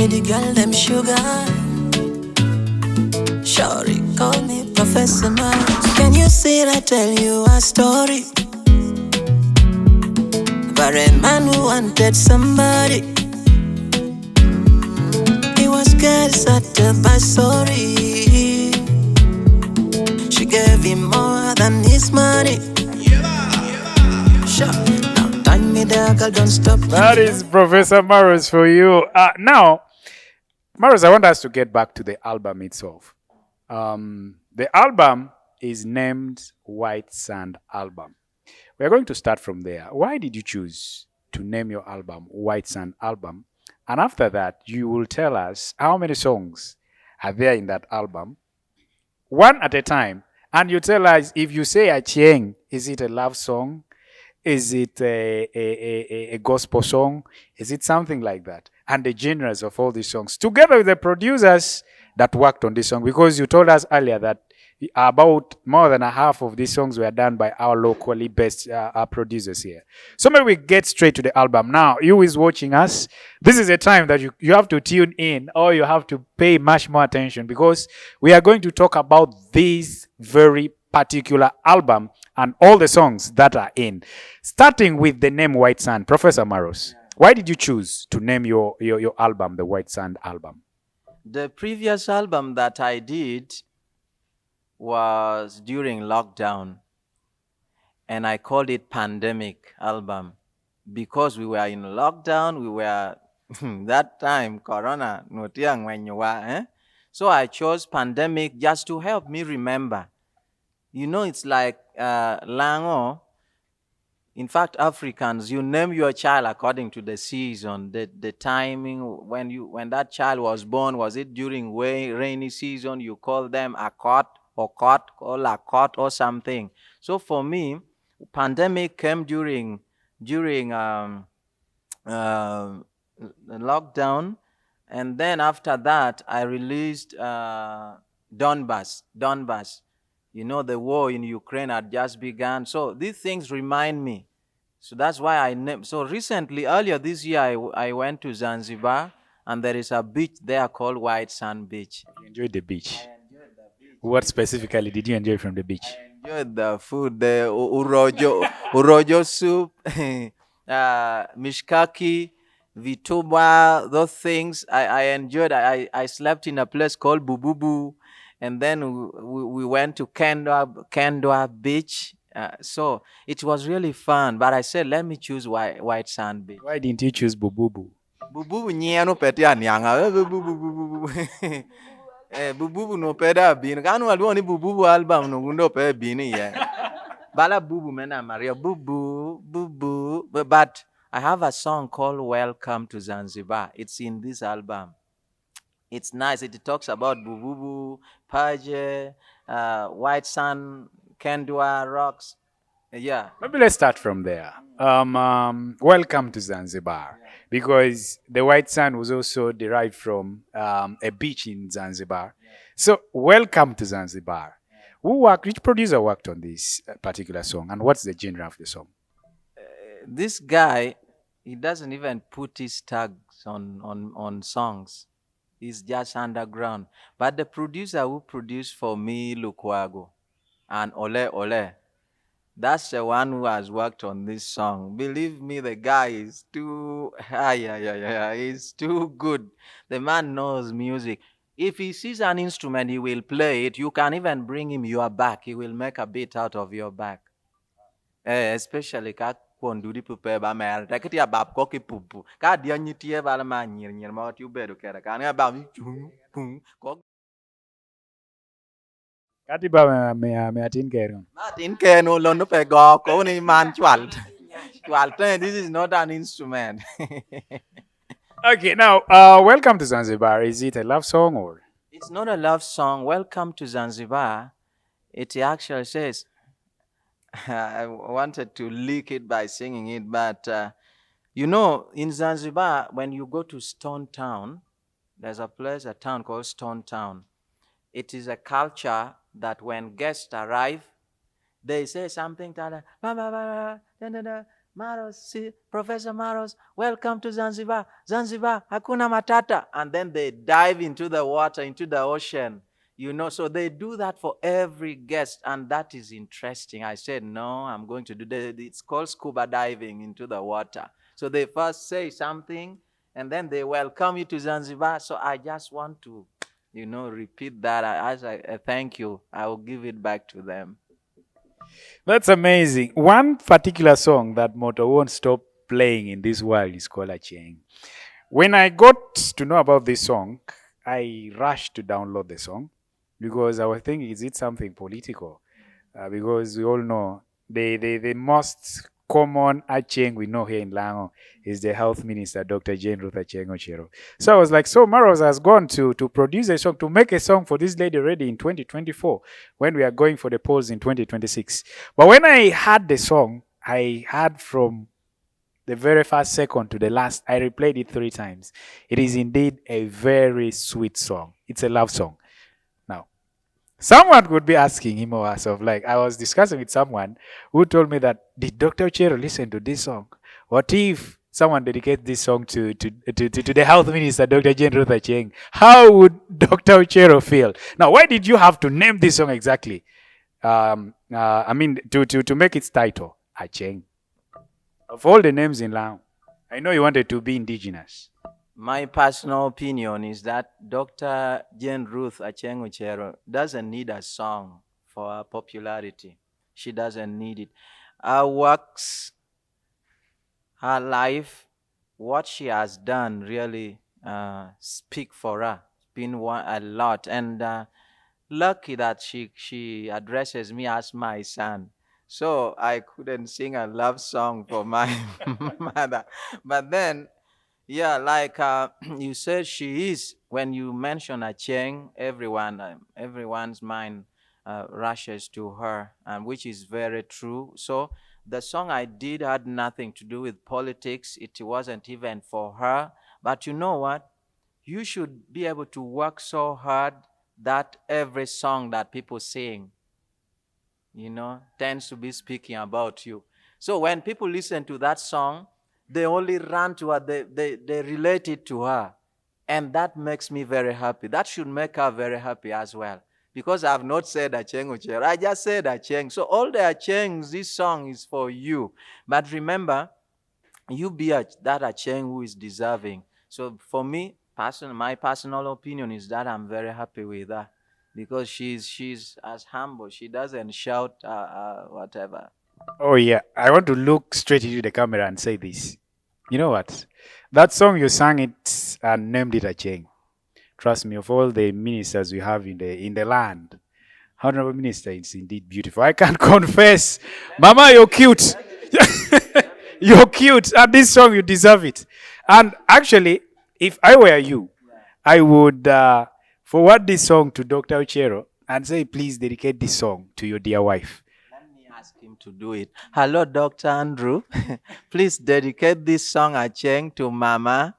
me the girl them sugar. Shorty call me Profesa Maros. Can you see I tell you a story about a man who wanted somebody. He was scared, started by sorry. She gave him more than his money. Sure. Now time me there, girl, don't stop. That is Profesa Maros for you. Now, Maros, I want us to get back to the album itself. The album is named White Sand Album. We are going to start from there. Why did you choose to name your album White Sand Album? And after that, you will tell us how many songs are there in that album, one at a time. And you tell us, if you say Achieng, is it a love song? Is it a gospel song? Is it something like that? And the genres of all these songs, together with the producers that worked on this song, because you told us earlier that about more than a half of these songs were done by our locally based producers here. So maybe we get straight to the album. Now, you is watching us, this is a time that you have to tune in, or you have to pay much more attention, because we are going to talk about this very particular album and all the songs that are in. Starting with the name White Sand. Profesa Maros, why did you choose to name your album the White Sand Album? The previous album that I did was during lockdown, and I called it Pandemic Album because we were in lockdown. We were that time Corona no tiang when you were. So I chose Pandemic just to help me remember. You know, it's like Lango. In fact, Africans, you name your child according to the season, the timing when that child was born. Was it during rainy season? You call them Akot or Kot or Lakot or something. So for me, Pandemic came during lockdown, and then after that, I released Donbass. You know, the war in Ukraine had just begun. So these things remind me. So that's why I named. So recently, earlier this year, I went to Zanzibar, and there is a beach there called White Sand Beach. You enjoyed the beach. I enjoyed the beach. What specifically did you enjoy from the beach? I enjoyed the food, the urojo soup, mishkaki, vituba, those things. I enjoyed. I slept in a place called Bububu. And then we went to Kandwa Beach. So it was really fun. But I said, let me choose White Sand Beach. Why didn't you choose Bububu? Bububu nyano peti anyanga. Bububu no peda bin. Kanu alwoni bububu album no gundo pe bini ya. Bala bubu mena Maria bubu. But I have a song called Welcome to Zanzibar. It's in this album. It's nice. It talks about Bububu, Paje, White Sand, Kandwa, rocks. Yeah. Maybe let's start from there. Welcome to Zanzibar, because the White Sand was also derived from a beach in Zanzibar. So, welcome to Zanzibar. Which producer worked on this particular song, and what's the genre of the song? This guy, he doesn't even put his tags on songs. It's just underground. But the producer who produced for me, Lukwago, and Ole, that's the one who has worked on this song. Believe me, the guy is too, he's too good. The man knows music. If he sees an instrument, he will play it. You can even bring him your back. He will make a beat out of your back. Especially konduri pupe ba mer ta ketia bab ko ki pupu ka dia nyitie ba ma nyir ma tu bedo kera ka na ba mi pum ko Kati ba me atin kero. Martin Keno lono pe go ko ni man chwal. This is not an instrument. Okay, now, Welcome to Zanzibar. Is it a love song or? It's not a love song. Welcome to Zanzibar. It actually says, I wanted to leak it by singing it, but you know, in Zanzibar, when you go to Stone Town, there's a town called Stone Town. It is a culture that when guests arrive, they say something, Maros, see, Professor Maros, welcome to Zanzibar. Zanzibar, hakuna matata. And then they dive into the water, into the ocean. So they do that for every guest, and that is interesting. I said, no, I'm going to do that. It's called scuba diving into the water. So they first say something, and then they welcome you to Zanzibar. So I just want to, repeat that. As I thank you, I will give it back to them. That's amazing. One particular song that Moto won't stop playing in this world is called Acheng. When I got to know about this song, I rushed to download the song because I was thinking, is it something political? Because we all know the most common Acheng we know here in Lango is the health minister, Dr. Jane Ruth Acheng Ochero. So I was like, so Maros has gone to produce a song, to make a song for this lady already in 2024 when we are going for the polls in 2026. But when I heard the song, I heard from the very first second to the last, I replayed it 3 times. It is indeed a very sweet song. It's a love song. Now, someone could be asking him or herself, like I was discussing with someone who told me that, did Dr. Chero listen to this song? What if someone dedicates this song to the health minister, Dr. Jane Ruth Acheng? How would Dr. Chero feel? Now, why did you have to name this song exactly? I mean, to make its title, Acheng. Of all the names in Lao, I know you wanted to be indigenous. My personal opinion is that Dr. Jane Ruth Acheng Ochero doesn't need a song for her popularity. She doesn't need it. Her works, her life, what she has done really speak for her. It's been a lot. And lucky that she addresses me as my son. So I couldn't sing a love song for my mother. But then, yeah, like you said, she is. When you mention Acheng, everyone's mind rushes to her, and which is very true. So the song I did had nothing to do with politics. It wasn't even for her. But you know what? You should be able to work so hard that every song that people sing, tends to be speaking about you. So when people listen to that song, they only run to her, they relate it to her. And that makes me very happy. That should make her very happy as well. Because I've not said Acheng Ochero. I just said Acheng. So all the Achengs, this song is for you. But remember, you be that Acheng who is deserving. So for me, my personal opinion is that I'm very happy with her because she's as humble. She doesn't shout whatever. Oh, yeah. I want to look straight into the camera and say this. You know what? That song you sang it and named it Acheng. Trust me, of all the ministers we have in the land, Honorable Minister is indeed beautiful. I can confess. Mama, you're cute. You're cute. And this song, you deserve it. And actually, if I were you, I would forward this song to Dr. Ochero and say, please dedicate this song to your dear wife. Let me ask him to do it. Hello, Dr. Andrew. Please dedicate this song Acheng to Mama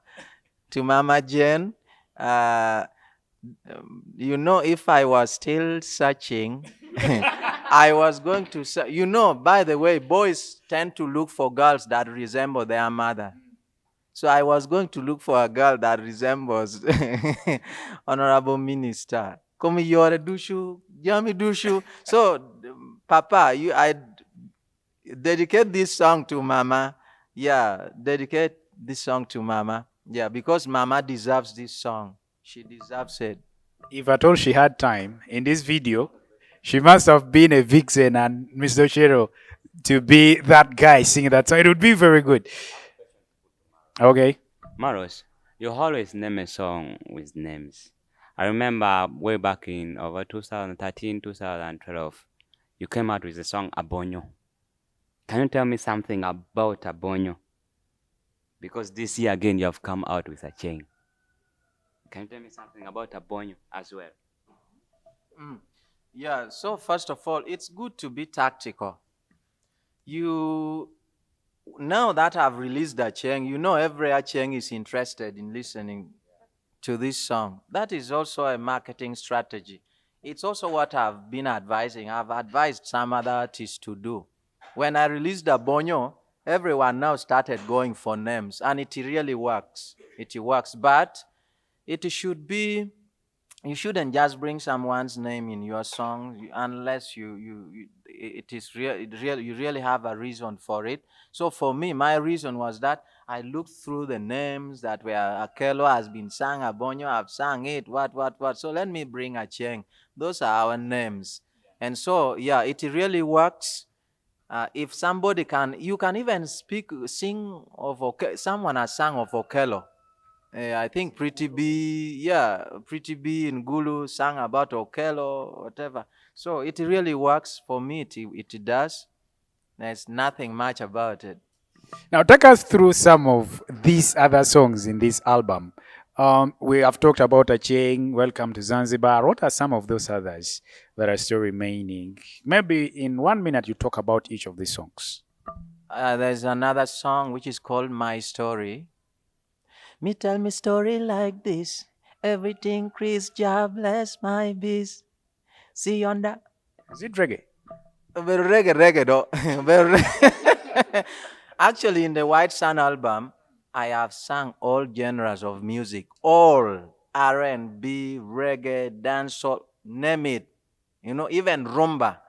Jane. If I was still searching, I was going to say, by the way, boys tend to look for girls that resemble their mother. So I was going to look for a girl that resembles Honorable Minister. Come yore dushu, yami dushu. So, Papa, I dedicate this song to Mama. Yeah, dedicate this song to Mama. Yeah, because Mama deserves this song. She deserves it. If at all she had time in this video, she must have been a vixen and Mr. Ochero to be that guy singing that song. It would be very good. Okay. Maros, you always name a song with names. I remember way back in over 2013, 2012, you came out with the song Abonyo. Can you tell me something about Abonyo? Because this year again you have come out with Acheng. Can you tell me something about Abonyo as well? Yeah, so first of all, it's good to be tactical. Now that I've released Acheng, every Acheng is interested in listening to this song. That is also a marketing strategy. It's also what I've been advising. I've advised some other artists to do. When I released Abonyo, everyone now started going for names, and it really works. It works, but it should be, you shouldn't just bring someone's name in your song unless it is real, you really have a reason for it. So for me, my reason was that I looked through the names that were Akelo has been sang, Abonyo I've sang it, what. So let me bring Acheng. Those are our names. And so yeah, it really works. If somebody can, you can even sing of someone has sung of Okello. I think Pretty B, yeah, Pretty B in Gulu sang about Okello, whatever. So it really works for me. It does. There's nothing much about it. Now, take us through some of these other songs in this album. We have talked about Acheng, Welcome to Zanzibar. What are some of those others that are still remaining? Maybe in 1 minute you talk about each of these songs. There's another song which is called My Story. Me tell me story like this. Everything Chris Jah bless my biz. See yonder. Is it reggae? Very reggae though. Very Actually, in the White Sun album, I have sung all genres of music, all R&B, reggae, dancehall, name it. You know, even rumba.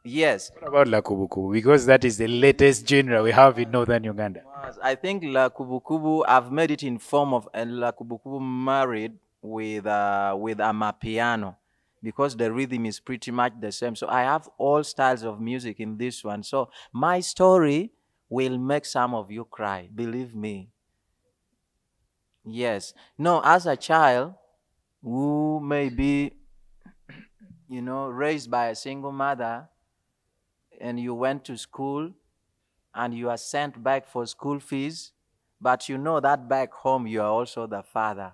Yes. What about La Kubuku? Because that is the latest genre we have in northern Uganda. I think La Kubu Kubu, I've made it in form of La Kubu Kubu married with Amapiano, because the rhythm is pretty much the same. So I have all styles of music in this one. So my story will make some of you cry, believe me. Yes. No, as a child who may be, raised by a single mother, and you went to school and you are sent back for school fees, but you know that back home you are also the father.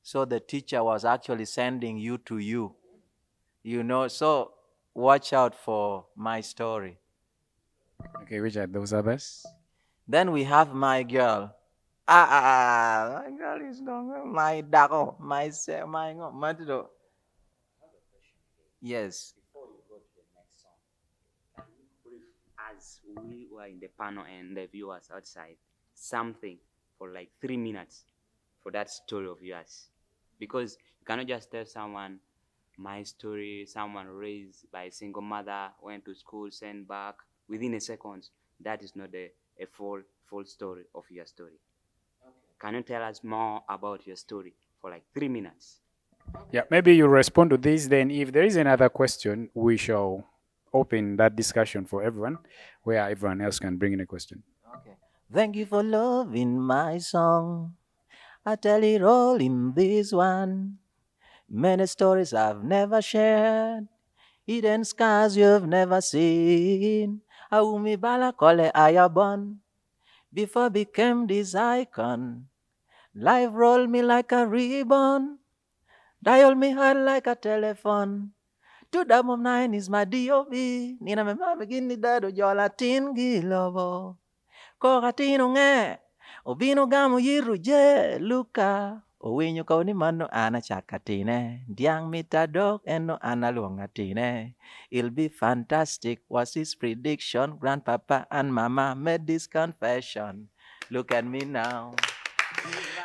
So the teacher was actually sending you to you. So watch out for my story. Okay, which are those others? Then we have My Girl. My girl is gone. My dako. My matido. Yes. Before you go to the next song, can you brief, as we were in the panel and the viewers outside, something for like 3 minutes for that story of yours? Because you cannot just tell someone my story, someone raised by a single mother, went to school, sent back within a second. That is not a full story of your story. Okay. Can you tell us more about your story for like 3 minutes? Yeah, maybe you respond to this. Then, if there is another question, we shall open that discussion for everyone, where everyone else can bring in a question. Okay. Thank you for loving my song. I tell it all in this one. Many stories I've never shared, hidden scars you've never seen. Aumi bala kole ayabon. Before I became this icon, life rolled me like a ribbon, dialed me hard like a telephone. 299 is my D.O.B. Nina me mama gini dado jola tin gilobo. Ko katino nge, obino gamo yiru je luka. Owinyo ko ni mano ana chakatine. Diang mitadok eno ana luongatine. It'll be fantastic was his prediction. Grandpapa and mama made this confession. Look at me now.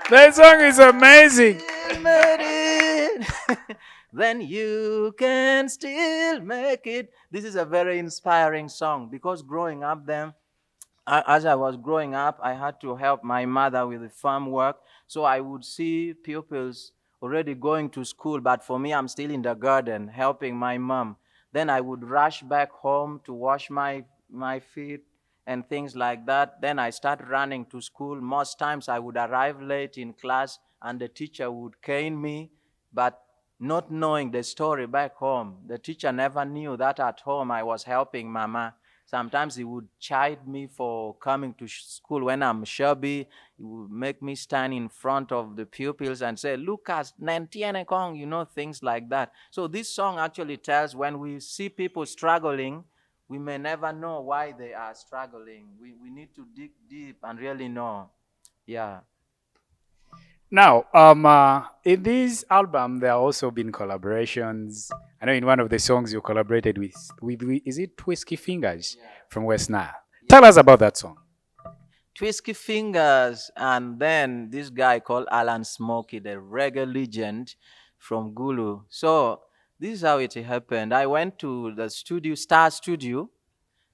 That song is amazing. Then you can still make it. This is a very inspiring song, because growing up then, as I was growing up, I had to help my mother with the farm work. So I would see pupils already going to school, but for me, I'm still in the garden helping my mom. Then I would rush back home to wash my feet and things like that. Then I start running to school. Most times I would arrive late in class and the teacher would cane me, but not knowing the story back home. The teacher never knew that at home I was helping mama. Sometimes he would chide me for coming to school when I'm shabby. He would make me stand in front of the pupils and say, Lucas, nantiene kong, things like that. So this song actually tells, when we see people struggling, we may never know why they are struggling. We need to dig deep and really know. Yeah. Now, in this album, there have also been collaborations. I know in one of the songs you collaborated with is it Twisky Fingers from West Nile? Tell us about that song. Twisky Fingers, and then this guy called Alan Smokey, the reggae legend from Gulu. So this is how it happened. I went to the studio, Star Studio.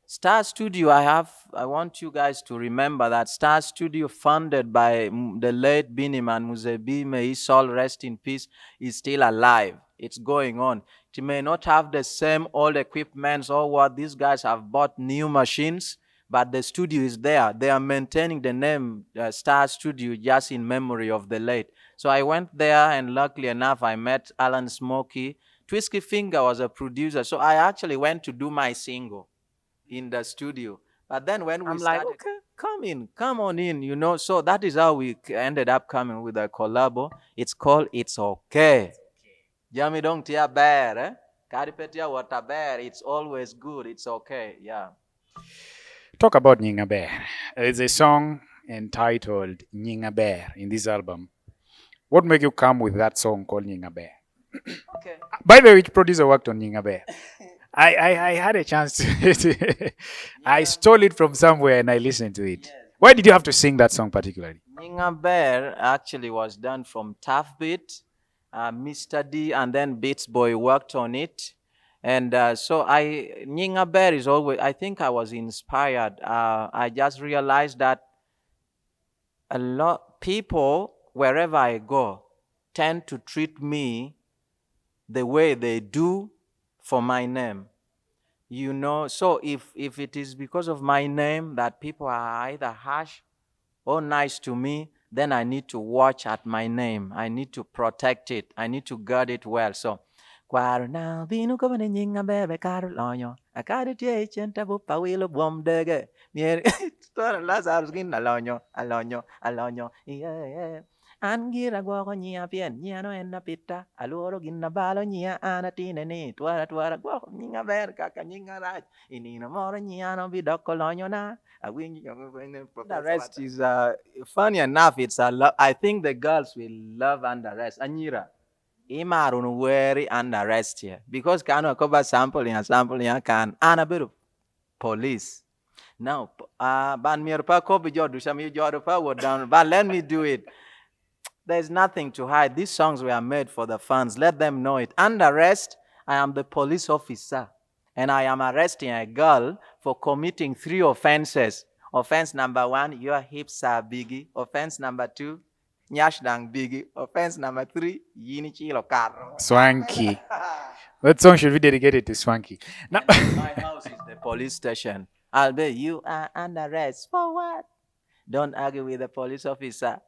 Star Studio, I want you guys to remember that Star Studio, funded by the late Biniman Muzebi, may his soul rest in peace, is still alive. It's going on. It may not have the same old equipments or what. These guys have bought new machines, but the studio is there. They are maintaining the name Star Studio just in memory of the late. So I went there, and luckily enough, I met Alan Smokey. Twisky Finger was a producer, so I actually went to do my single in the studio. But then when I'm like, okay, come on in, you know. So that is how we ended up coming with a collabo. It's called It's Okay. Jami dong tia bear, eh? Karipetia water bear. It's always good. It's okay. Yeah. Talk about Nyinga Bear. There's a song entitled Nyinga Bear in this album. What made you come with that song called Nyinga Bear? Okay. By the way, which producer worked on Nyinga Bear? I had a chance to. I stole it from somewhere and I listened to it. Why did you have to sing that song particularly? Nyinga Bear actually was done from Tough Beat. Mr. D and then Beats Boy worked on it. And so Nyinga Bear is always, I think I was inspired. I just realized that a lot people, wherever I go, tend to treat me the way they do for my name. You know, so if it is because of my name that people are either harsh or nice to me, then I need to watch at my name. I need to protect it. I need to guard it well. So kwaro na binu ko bane nyinga bebe karo lonyo akari tie chenta bu pawilo bom dege mier tora lazarus gin alonyo yeah angira go nyia pien nyia no enna pitta aluoro gin na balo nyia anatine ni twara go nyinga ber kaka nyinga rach inino moro nyia no bidoko lonyo na the rest is funny enough. It's I think the girls will love under rest. Anyira. Imarun very under rest here because can cover sampling can and a bit of police. Now, ban mir pa ko bijo do shami jodo pa down, but let me do it. There's nothing to hide. These songs were made for the fans. Let them know it. Under arrest, I am the police officer, and I am arresting a girl for committing 3 offenses. Offense number 1, your hips are biggie. Offense number 2, nyash dang biggie. Offense number 3, yini chilo carro. Swanky. That song should be dedicated to Swanky. Now, My house is the police station. I'll be, you are under arrest. For what? Don't argue with the police officer.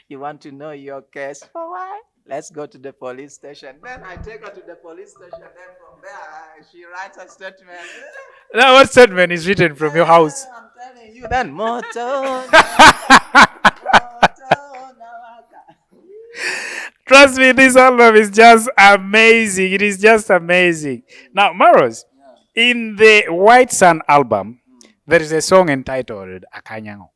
You want to know your case? For what? Let's go to the police station. Then I take her to the police station. Then from there, she writes a statement. now what statement is written from your house? I'm telling you. Then moto. Trust me, this album is just amazing. It is just amazing. Now, Maros, in the White Sun album, there is a song entitled Akanyango.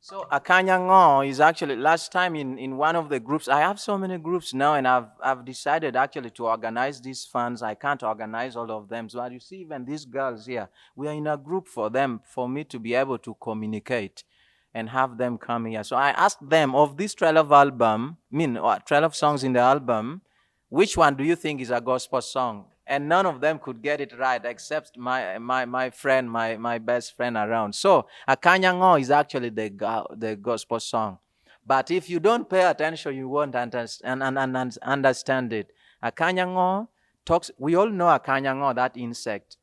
So Akanyango is actually last time in one of the groups. I have so many groups now, and I've decided actually to organize these funds. I can't organize all of them. So as you see, even these girls here, we are in a group for them, for me to be able to communicate and have them come here. So I asked them, of this 12 album, 12 songs in the album, which one do you think is a gospel song? And none of them could get it right except my friend, my best friend around. So Akanyango is actually the gospel song. But if you don't pay attention, you won't understand it. Akanyango talks, we all know Akanyango, that insect.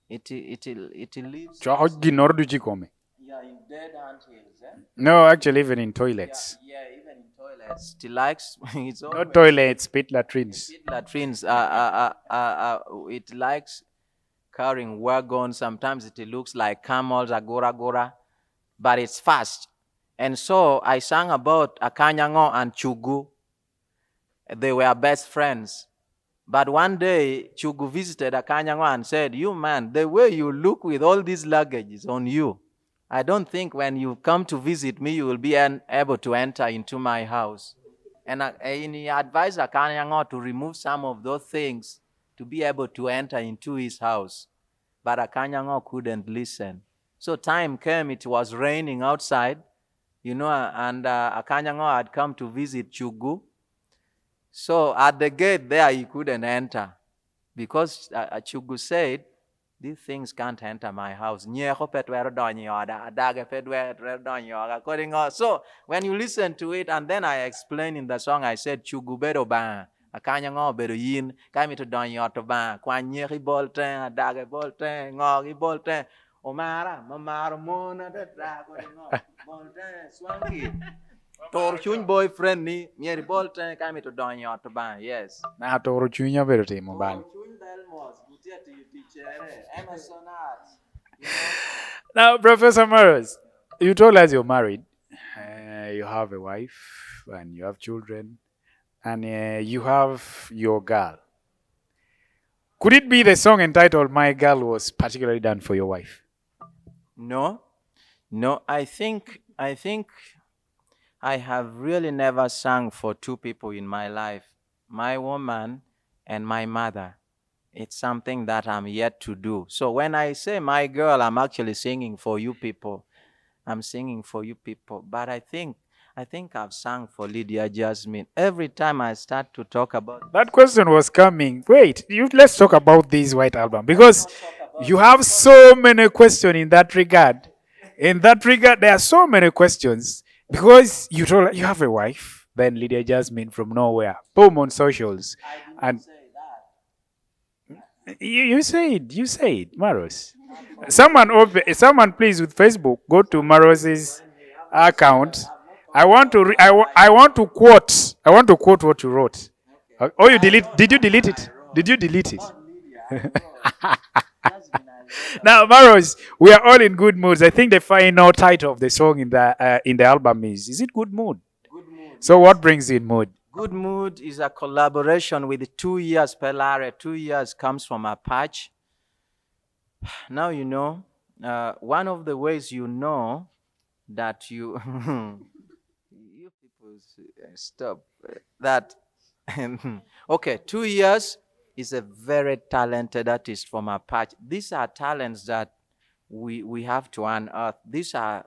It lives in dead anthills. Eh? No, actually, even in toilets. Yeah, even in toilets. It likes it's Not toilets, pit latrines. Pit latrines. It likes carrying wagons. Sometimes it looks like camels, agora, but it's fast. And so I sang about Akanyango and Chugu. They were best friends. But one day, Chugu visited Akanyango and said, "You man, the way you look with all these luggages on you, I don't think when you come to visit me, you will be able to enter into my house." And he advised Akanyango to remove some of those things to be able to enter into his house. But Akanyango couldn't listen. So time came, it was raining outside, and Akanyango had come to visit Chugu. So at the gate there, he couldn't enter because Chugu said, these things can't enter my house. So when you listen to it, and then I explained in the song, I said, Chugu bedo ba, akanya ngo bedo yin, kami to don yot ba, kwa nyeri bolte, adage bolte, ngogi bolte, omara, mamara mona, da ngo, bolte, swangi. Tor chuny boyfriend ni, nyeri bolte, kami to don yot ba, yes. Na toro chunya bedo timo bang. Now, Professor Maros, you told us you're married, you have a wife, and you have children, and you have your girl. Could it be the song entitled "My Girl" was particularly done for your wife? No, no. I think I have really never sung for two people in my life, my woman and my mother. It's something that I'm yet to do. So when I say my girl, I'm actually singing for you people. I'm singing for you people. But I think I've sung for Lydia Jasmine. Every time I start to talk about That question was coming. Wait, let's talk about this White Album because you have so many questions in that regard. In that regard, there are so many questions because you told you have a wife, then Lydia Jasmine from nowhere, boom on socials, and you said Maros. Someone please with Facebook go to Maros's account. I want to quote. I want to quote what you wrote. Oh, you delete? Did you delete it? Did you delete it? Now, Maros, we are all in good moods. I think the final title of the song in the album is it Good Mood? good mood. So what brings in mood? Good Mood is a collaboration with 2 years Pelare. 2 years comes from a patch. Now one of the ways you know that you you people stop that. Okay, 2 years is a very talented artist from a patch. These are talents that we have to unearth. These are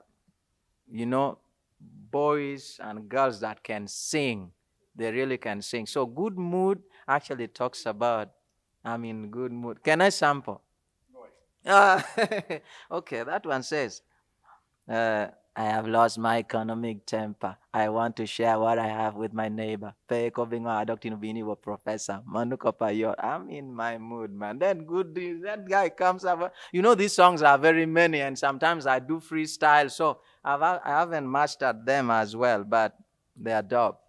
boys and girls that can sing. They really can sing. So Good Mood actually talks about I'm in good mood. Can I sample? Ah, okay, that one says, I have lost my economic temper. I want to share what I have with my neighbor. Professor. I'm in my mood, man. Then that guy comes up. These songs are very many, and sometimes I do freestyle. So I haven't mastered them as well, but they are dope.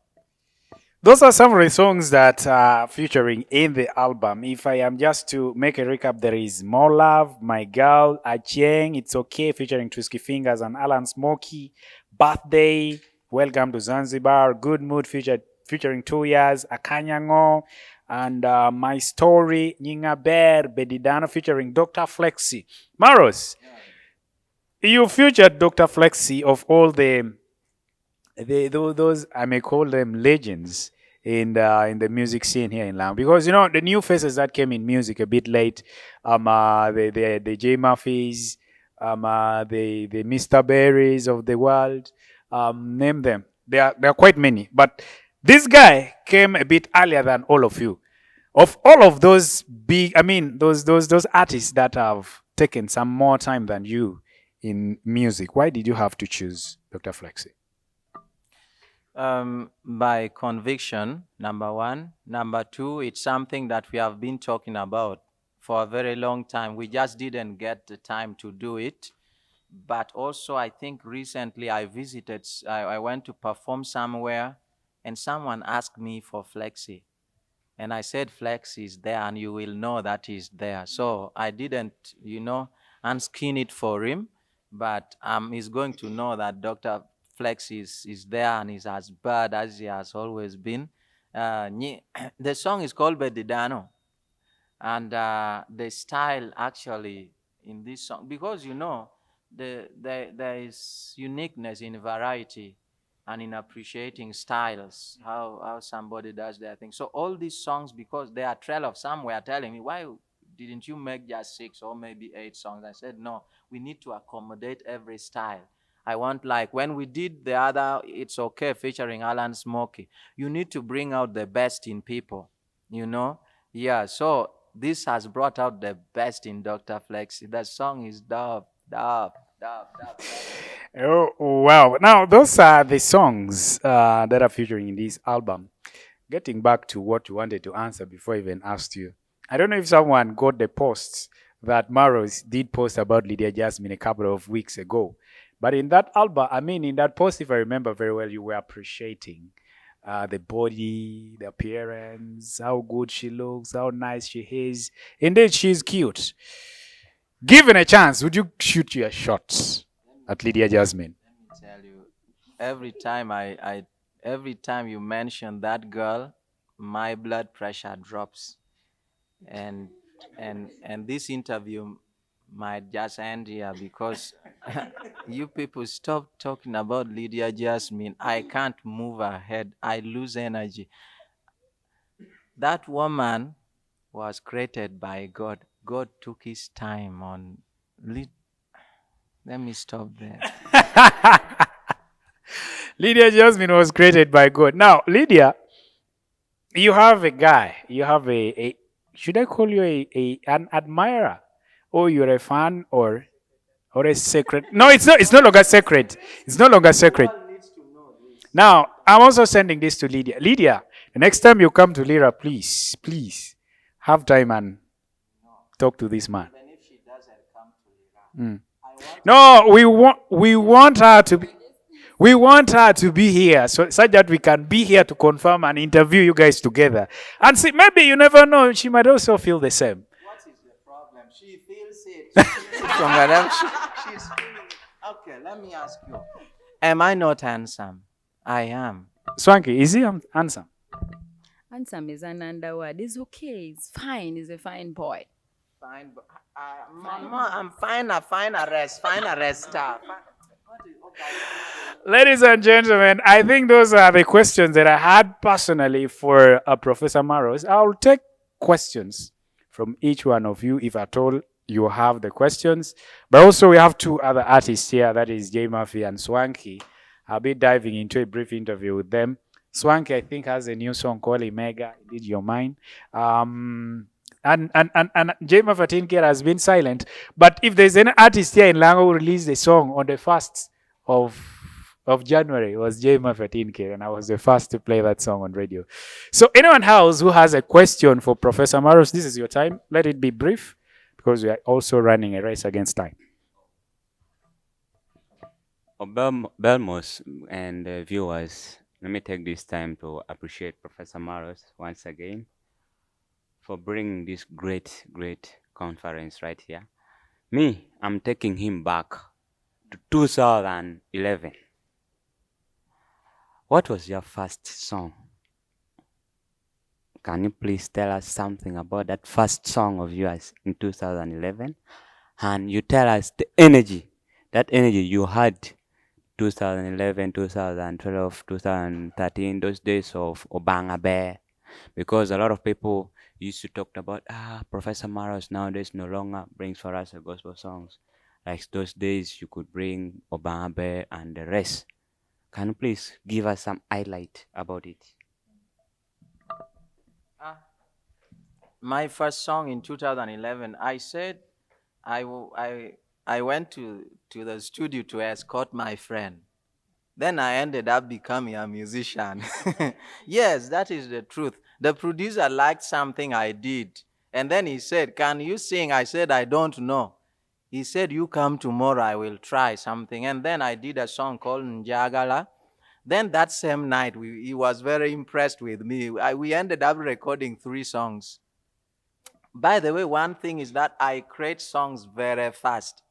Those are some of the songs that are featuring in the album. If I am just to make a recap, there is More Love, My Girl, Acheng, It's Okay, featuring Twisky Fingers and Alan Smokey, Birthday, Welcome to Zanzibar, Good Mood, featuring 2 years, Akanyango, and My Story, Nyinga Bear, Bedidano, featuring Dr. Flexi. Maros, you featured Dr. Flexi of all those I may call them legends in the music scene here in Lamu, because the new faces that came in music a bit late, the J Murphys, the Mr. Berries of the world, name them. There are quite many, but this guy came a bit earlier than all of you. Of all of those big, I mean those artists that have taken some more time than you in music, why did you have to choose Dr. Flexi? By conviction, number one. Number two, it's something that we have been talking about for a very long time. We just didn't get the time to do it. But also, I think recently I went to perform somewhere, and someone asked me for Flexi. And I said, Flexi is there, and you will know that he's there. So I didn't, unskin it for him, but he's going to know that Dr. Flex is there and is as bad as he has always been. The song is called Bedidano. And the style actually in this song, because there is uniqueness in variety and in appreciating styles, how somebody does their thing. So all these songs, because they are trail of somewhere telling me, why didn't you make just 6 or maybe 8 songs? I said, no, we need to accommodate every style. I want, like when we did the other It's Okay featuring Alan Smokey, you need to bring out the best in people, you know? Yeah, so this has brought out the best in Dr. Flexi. That song is dope, dope, dope, dope, dope. Oh, wow. Now, those are the songs that are featuring in this album. Getting back to what you wanted to answer before I even asked you. I don't know if someone got the posts that Maros did post about Lydia Jasmine a couple of weeks ago. But in that album, I mean, in that post, if I remember very well, you were appreciating the body, the appearance, how good she looks, how nice she is. Indeed, she's cute. Given a chance, would you shoot your shots at Lydia Jasmine? Let me tell you, every time every time you mention that girl, my blood pressure drops. And and this interview might just end here because you people stop talking about Lydia Jasmine. I can't move ahead. I lose energy. That woman was created by God. God took his time on let me stop there. Lydia Jasmine was created by God. Now, Lydia, you have a guy, you have a should I call you an admirer? Or you're a fan or a secret? No, it's no longer sacred. It's no longer sacred. Now, I'm also sending this to Lydia. Lydia, the next time you come to Lyra, please have time and talk to this man. Even if she doesn't come to Lira, No, we want her to be here, so such that we can be here to confirm and interview you guys together. And see, maybe you never know, she might also feel the same. what is the problem? She feels it. She feels it from wherever she's feeling it. Okay, let me ask you. Am I not handsome? I am. Swanky, is he handsome? Handsome is an underword. He's okay. He's fine. He's a fine boy. Fine, but Mama, I'm fine. Fine arrest star. Ladies and gentlemen, I think those are the questions that I had personally for Professor Maros. I'll take questions from each one of you if at all you have the questions. But also we have two other artists here, that is J Murphy and Swanky. I'll be diving into a brief interview with them. Swanky, I think, has a new song called Omega, Did Your Mind. And J Murphy has been silent. But if there's any artist here in Lango who released a song on the 1st of January, it was J Murphy, and I was the first to play that song on radio. So anyone else who has a question for Professor Maros, this is your time. Let it be brief, because we are also running a race against time. Belmos and viewers, let me take this time to appreciate Professor Maros once again for bringing this great conference right here. Me, I'm taking him back to 2011. What was your first song? Can you please tell us something about that first song of yours in 2011? And you tell us the energy, that energy you had 2011, 2012, 2013, those days of Obanga Bear. Because a lot of people used to talk about, Professor Maros nowadays no longer brings for us the gospel songs. Like those days you could bring Obama Bear and the rest. Can you please give us some highlight about it? My first song in 2011, I said I went to the studio to escort my friend. Then I ended up becoming a musician. Yes, that is the truth. The producer liked something I did. And then he said, can you sing? I said, I don't know. He said, you come tomorrow, I will try something. And then I did a song called Njagala. Then that same night, he was very impressed with me. We ended up recording 3 songs. By the way, one thing is that I create songs very fast.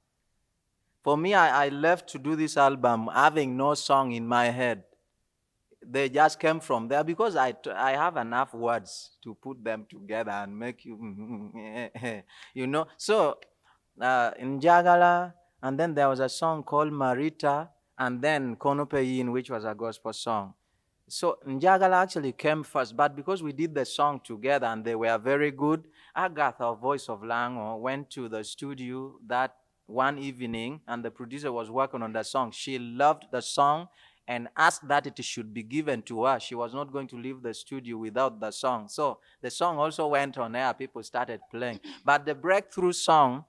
For me, I left to do this album having no song in my head. They just came from there because I have enough words to put them together and make you, you know. So, in Jagala, and then there was a song called Marita, and then Konopeyin, which was a gospel song. So Njagala actually came first, but because we did the song together and they were very good, Agatha, Voice of Lango, went to the studio that one evening and the producer was working on the song. She loved the song and asked that it should be given to her. She was not going to leave the studio without the song. So the song also went on air. People started playing. But the breakthrough song,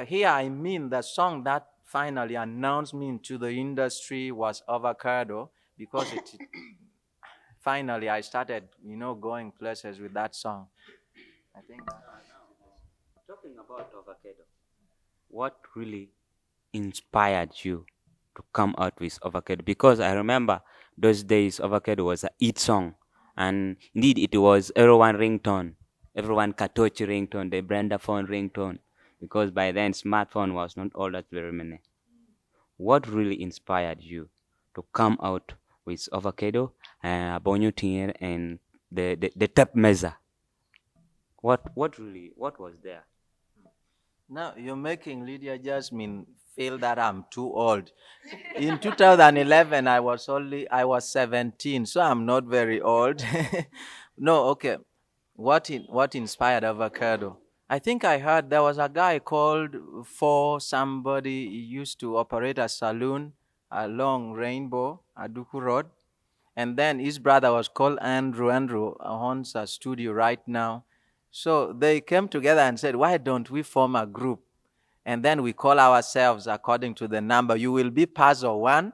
here I mean the song that finally announced me into the industry was Avocado, because it finally I started, going places with that song. I think Talking about avocado, what really inspired you to come out with avocado? Because I remember those days avocado was a hit song, and indeed it was everyone ringtone, everyone Katochi ringtone, the Brenda phone ringtone, because by then smartphone was not all that very many. What really inspired you to come out with avocado and Bonyo Tier and the tap meza? What was there? now you're making Lydia Jasmine feel that I'm too old. In 2011, I was 17, so I'm not very old. No, okay. What inspired Avocado? I think I heard there was a guy called for somebody. He used to operate a saloon along Rainbow, Aduku Road. And then his brother was called Andrew. Andrew owns a studio right now. So they came together and said, why don't we form a group? And then we call ourselves according to the number. You will be puzzle one,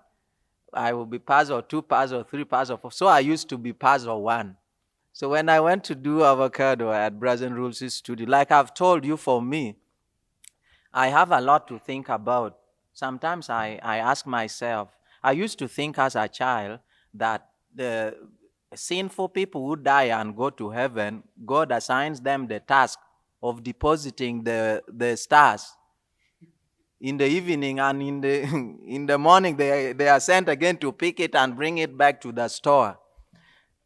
I will be puzzle two, puzzle three, puzzle four. So I used to be puzzle one. So when I went to do Avocado at Brazen Rules' studio, like I've told you, for me, I have a lot to think about. Sometimes I ask myself, I used to think as a child that the sinful people who die and go to heaven, God assigns them the task of depositing the stars in the evening, and in the in the morning they are sent again to pick it and bring it back to the store.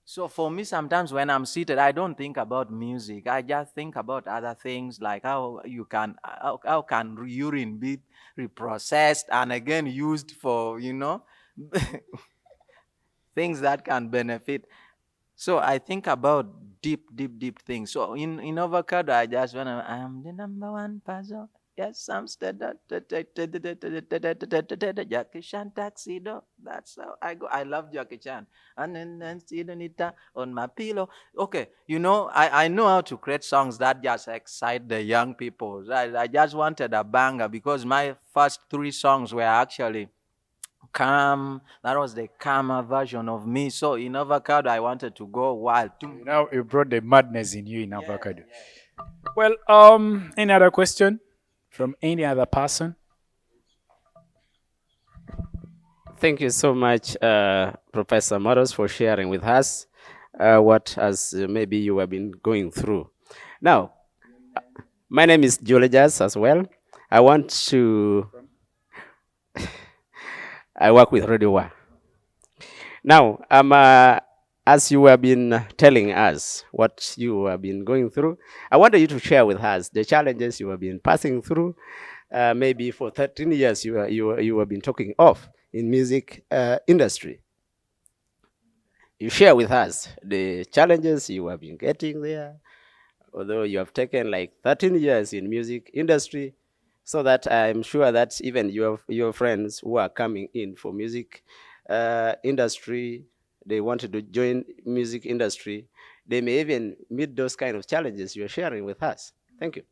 So for me, sometimes when I'm seated, I don't think about music. I just think about other things, like how can urine be reprocessed and again used for things that can benefit. So I think about deep things. So in avocado, I just wanna, I'm the number one puzzle. Yes, I'm Jackie Chan tuxedo. That's how I go. I love Jackie Chan. And then Sidonita on my pillow. Okay, I know how to create songs that just excite the young people. I just wanted a banger because my first three songs were actually calm. That was the calmer version of me. So in avocado, I wanted to go wild. You brought the madness in you in avocado. Well, any other question from any other person? Thank you so much, Professor Maros, for sharing with us what as maybe you have been going through. Now, my name is Julius as well. I want to. I work with Radio One. Now, as you have been telling us what you have been going through, I wanted you to share with us the challenges you have been passing through. Maybe for 13 years you have been talking of in music industry. You share with us the challenges you have been getting there, although you have taken like 13 years in music industry, so that I'm sure that even your friends who are coming in for music industry, they wanted to join music industry, they may even meet those kind of challenges you're sharing with us. Thank you.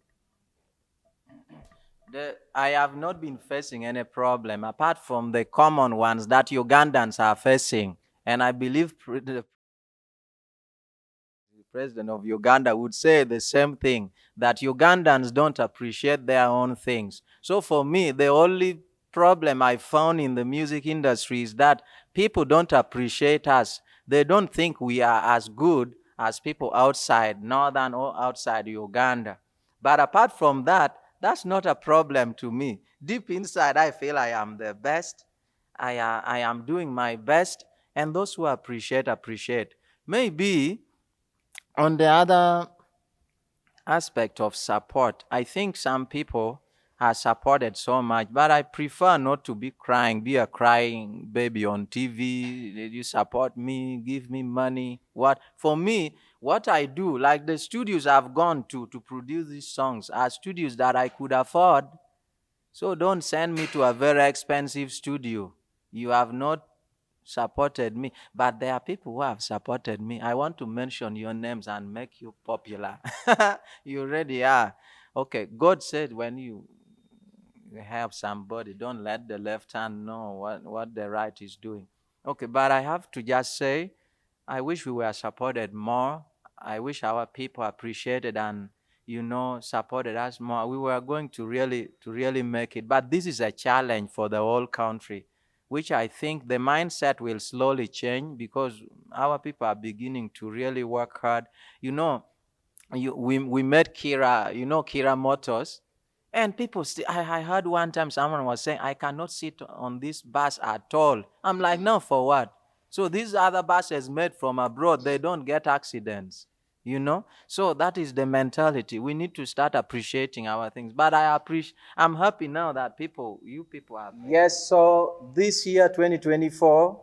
I have not been facing any problem apart from the common ones that Ugandans are facing. And I believe the president of Uganda would say the same thing, that Ugandans don't appreciate their own things. So for me, the only problem I found in the music industry is that people don't appreciate us. They don't think we are as good as people outside, northern or outside Uganda. But apart from that, that's not a problem to me. Deep inside, I feel I am the best. I am doing my best, and those who appreciate, appreciate. Maybe on the other aspect of support, I think some people has supported so much, but I prefer not to be crying, be a crying baby on TV. You support me, give me money. What for me? What I do, like the studios I've gone to produce these songs, are studios that I could afford. So don't send me to a very expensive studio. You have not supported me, but there are people who have supported me. I want to mention your names and make you popular. You already are. Okay, God said when you help somebody, don't let the left hand know what the right is doing. Okay, but I have to just say, I wish we were supported more. I wish our people appreciated and supported us more. We were going to really make it. But this is a challenge for the whole country, which I think the mindset will slowly change because our people are beginning to really work hard. We met Kira, Kira Motors. And people still, I heard one time someone was saying, I cannot sit on this bus at all. I'm like, no, for what? So these other buses made from abroad, they don't get accidents, So that is the mentality. We need to start appreciating our things. But I'm happy now that you people are. Yes, so this year, 2024,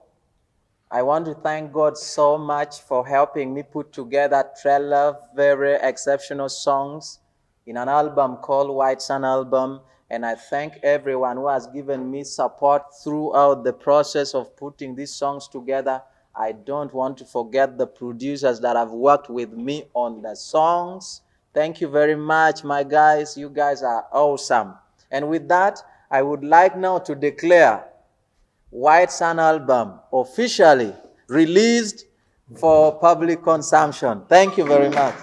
I want to thank God so much for helping me put together 12 very exceptional songs in an album called White Sun Album. And I thank everyone who has given me support throughout the process of putting these songs together. I don't want to forget the producers that have worked with me on the songs. Thank you very much, my guys. You guys are awesome. And with that, I would like now to declare White Sun Album officially released for public consumption. Thank you very much.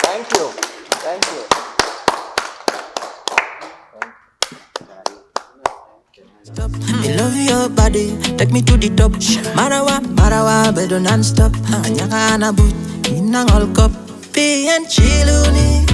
Thank you. Thank you. Stop. I love your body, take me to the top. Marawa, marawa, bedo non-stop. Anyaka na boot, inang all cup. Be and chilluni.